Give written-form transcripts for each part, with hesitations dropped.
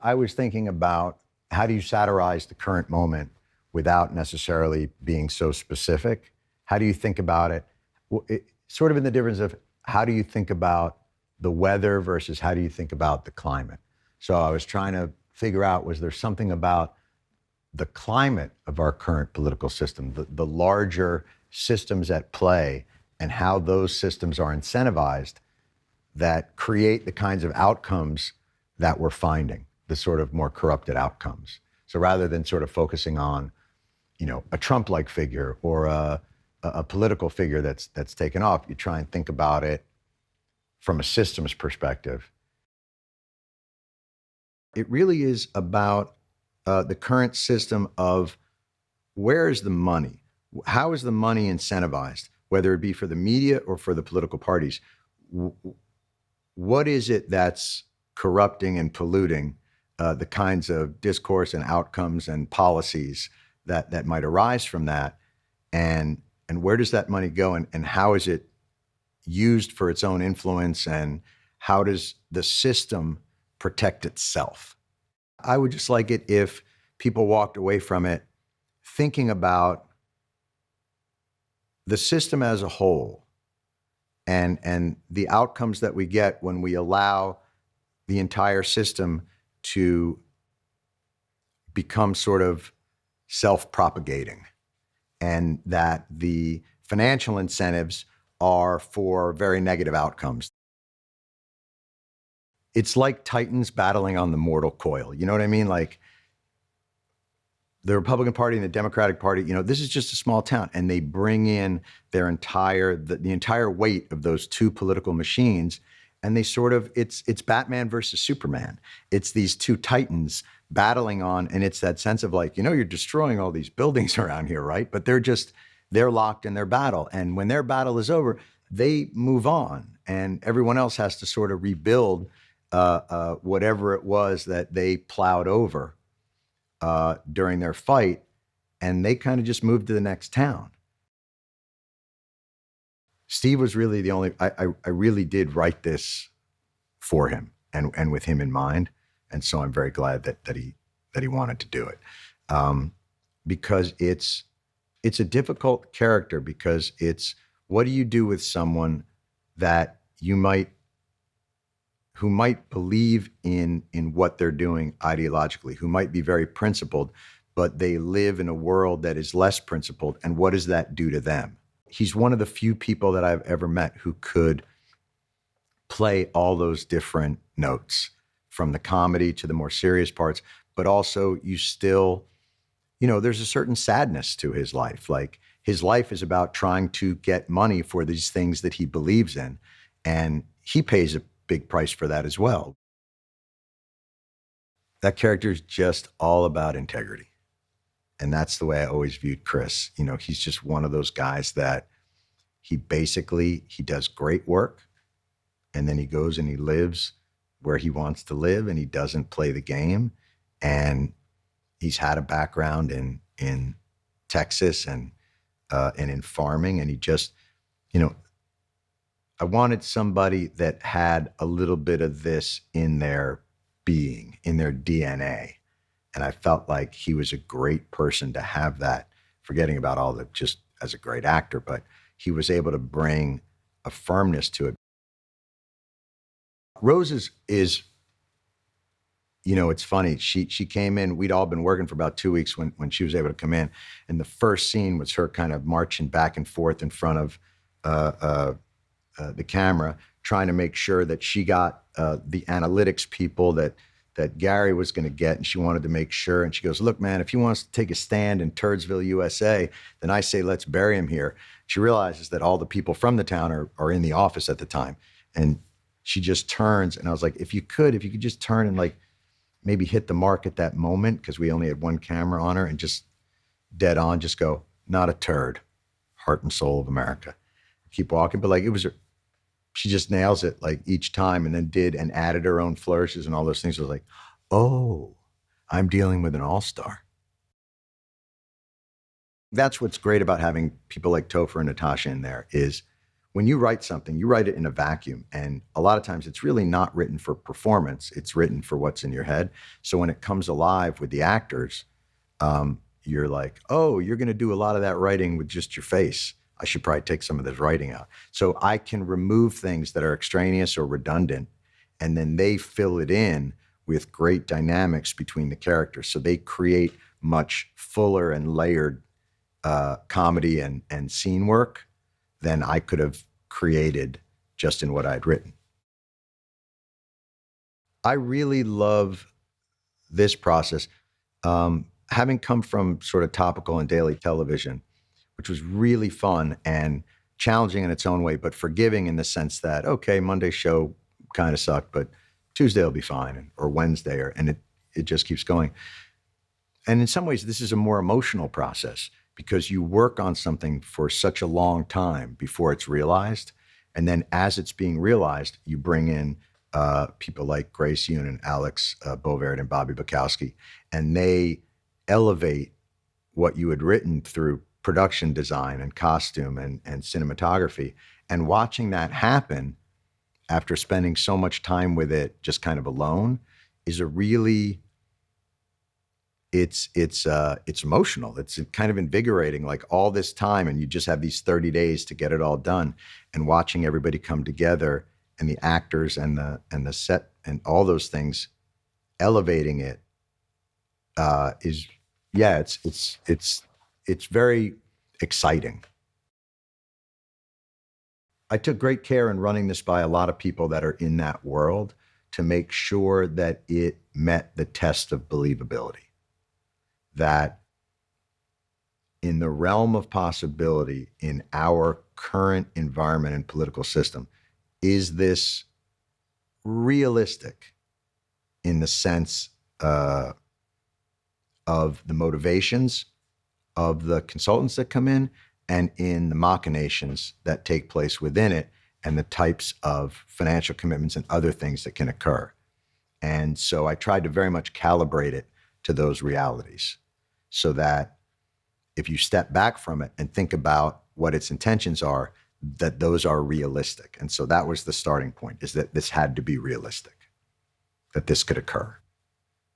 I was thinking about how do you satirize the current moment without necessarily being so specific? How do you think about it? Sort of in the difference of how do you think about the weather versus how do you think about the climate? So I was trying to figure out, was there something about the climate of our current political system, the larger systems at play and how those systems are incentivized that create the kinds of outcomes that we're finding, the sort of more corrupted outcomes. So rather than sort of focusing on, a Trump-like figure or a political figure that's taken off, you try and think about it from a systems perspective. It really is about the current system of where is the money? How is the money incentivized, whether it be for the media or for the political parties? What is it that's corrupting and polluting the kinds of discourse and outcomes and policies that might arise from that? And where does that money go, and how is it used for its own influence, and how does the system protect itself? I would just like it if people walked away from it thinking about the system as a whole and the outcomes that we get when we allow the entire system to become sort of self-propagating, and that the financial incentives are for very negative outcomes. It's like Titans battling on the mortal coil. You know what I mean? Like the Republican Party and the Democratic Party, this is just a small town, and they bring in their the entire weight of those two political machines, and they sort of, it's Batman versus Superman. It's these two titans battling on, and it's that sense of like, you're destroying all these buildings around here, right? But they're locked in their battle. And when their battle is over, they move on, and everyone else has to sort of rebuild whatever it was that they plowed over during their fight, and they kind of just moved to the next town. Steve was really the only, I really did write this for him and with him in mind. And so I'm very glad that he wanted to do it. Because it's a difficult character, because it's, what do you do with someone that who might believe in what they're doing ideologically, who might be very principled, but they live in a world that is less principled, and what does that do to them? He's one of the few people that I've ever met who could play all those different notes, from the comedy to the more serious parts, but also you still, there's a certain sadness to his life. Like, his life is about trying to get money for these things that he believes in, and he pays a big price for that as well. That character is just all about integrity. And that's the way I always viewed Chris. He's just one of those guys that he does great work, and then he goes and he lives where he wants to live, and he doesn't play the game. And he's had a background in Texas and in farming, and he just, I wanted somebody that had a little bit of this in their being, in their DNA. And I felt like he was a great person to have that, forgetting about all the, just as a great actor, but he was able to bring a firmness to it. Rose is it's funny. She came in, we'd all been working for about 2 weeks when she was able to come in. And the first scene was her kind of marching back and forth in front of the camera, trying to make sure that she got the analytics people that Gary was going to get, and she wanted to make sure. And she goes, "Look, man, if he wants to take a stand in Turdsville, USA, then I say let's bury him here." She realizes that all the people from the town are in the office at the time, and she just turns. And I was like, if you could just turn and like maybe hit the mark at that moment, because we only had one camera on her, and just dead on, just go, "Not a turd, heart and soul of America." Keep walking, but like she just nails it like each time, and then did and added her own flourishes and all those things. I was like, oh, I'm dealing with an all-star. That's what's great about having people like Topher and Natasha in there, is when you write something, you write it in a vacuum. And a lot of times it's really not written for performance. It's written for what's in your head. So when it comes alive with the actors, you're like, oh, you're going to do a lot of that writing with just your face. I should probably take some of this writing out. So I can remove things that are extraneous or redundant, and then they fill it in with great dynamics between the characters. So they create much fuller and layered comedy and scene work than I could have created just in what I'd written. I really love this process. Having come from sort of topical and daily television, which was really fun and challenging in its own way, but forgiving in the sense that, okay, Monday's show kind of sucked, but Tuesday will be fine, or Wednesday, and it just keeps going. And in some ways, this is a more emotional process because you work on something for such a long time before it's realized. And then as it's being realized, you bring in people like Grace Yoon and Alex Bovard and Bobby Bukowski, and they elevate what you had written through production design and costume and cinematography. And watching that happen after spending so much time with it just kind of alone is a really, it's emotional. It's kind of invigorating, like all this time, and you just have these 30 days to get it all done, and watching everybody come together and the actors and the set and all those things, elevating it it's very exciting. I took great care in running this by a lot of people that are in that world to make sure that it met the test of believability. That in the realm of possibility in our current environment and political system, is this realistic in the sense of the motivations of the consultants that come in, and in the machinations that take place within it, and the types of financial commitments and other things that can occur. And so I tried to very much calibrate it to those realities so that if you step back from it and think about what its intentions are, that those are realistic. And so that was the starting point, is that this had to be realistic, that this could occur.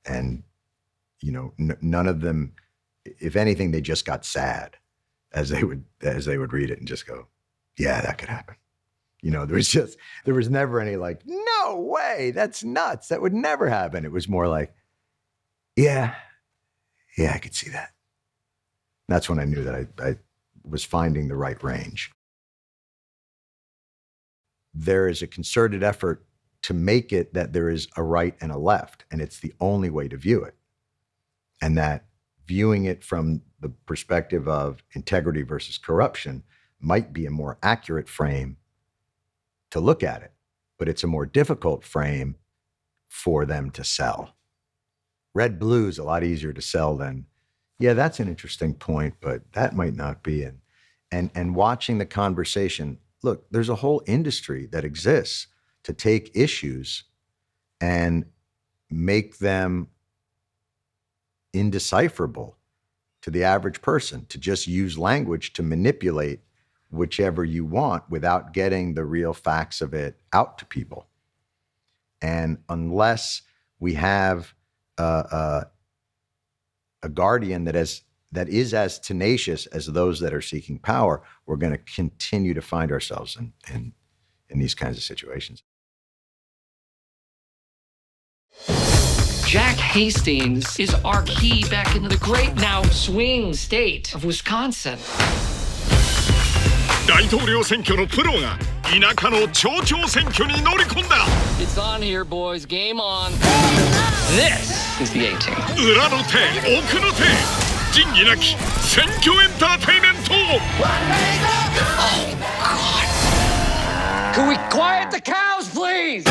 And, you know, none of them, if anything, they just got sad as they would read it and just go, yeah, that could happen. You know, there was never any like, no way, that's nuts. That would never happen. It was more like, yeah, I could see that. That's when I knew that I was finding the right range. There is a concerted effort to make it that there is a right and a left, and it's the only way to view it. And that viewing it from the perspective of integrity versus corruption might be a more accurate frame to look at it, but it's a more difficult frame for them to sell. Red blue is a lot easier to sell than, yeah, that's an interesting point, but that might not be. And watching the conversation, look, there's a whole industry that exists to take issues and make them indecipherable to the average person, to just use language to manipulate whichever you want without getting the real facts of it out to people. And unless we have a guardian that is as tenacious as those that are seeking power, we're going to continue to find ourselves in these kinds of situations. Jack Hastings is our key back into the great now swing state of Wisconsin. 大統領選挙のプロが田舎の町長選挙に乗り込んだ。 It's on here, boys. Game on. This is the A-team. 裏の手、奥の手、仁義なき選挙エンターテイメント。Oh, God. Can we quiet the cows, please?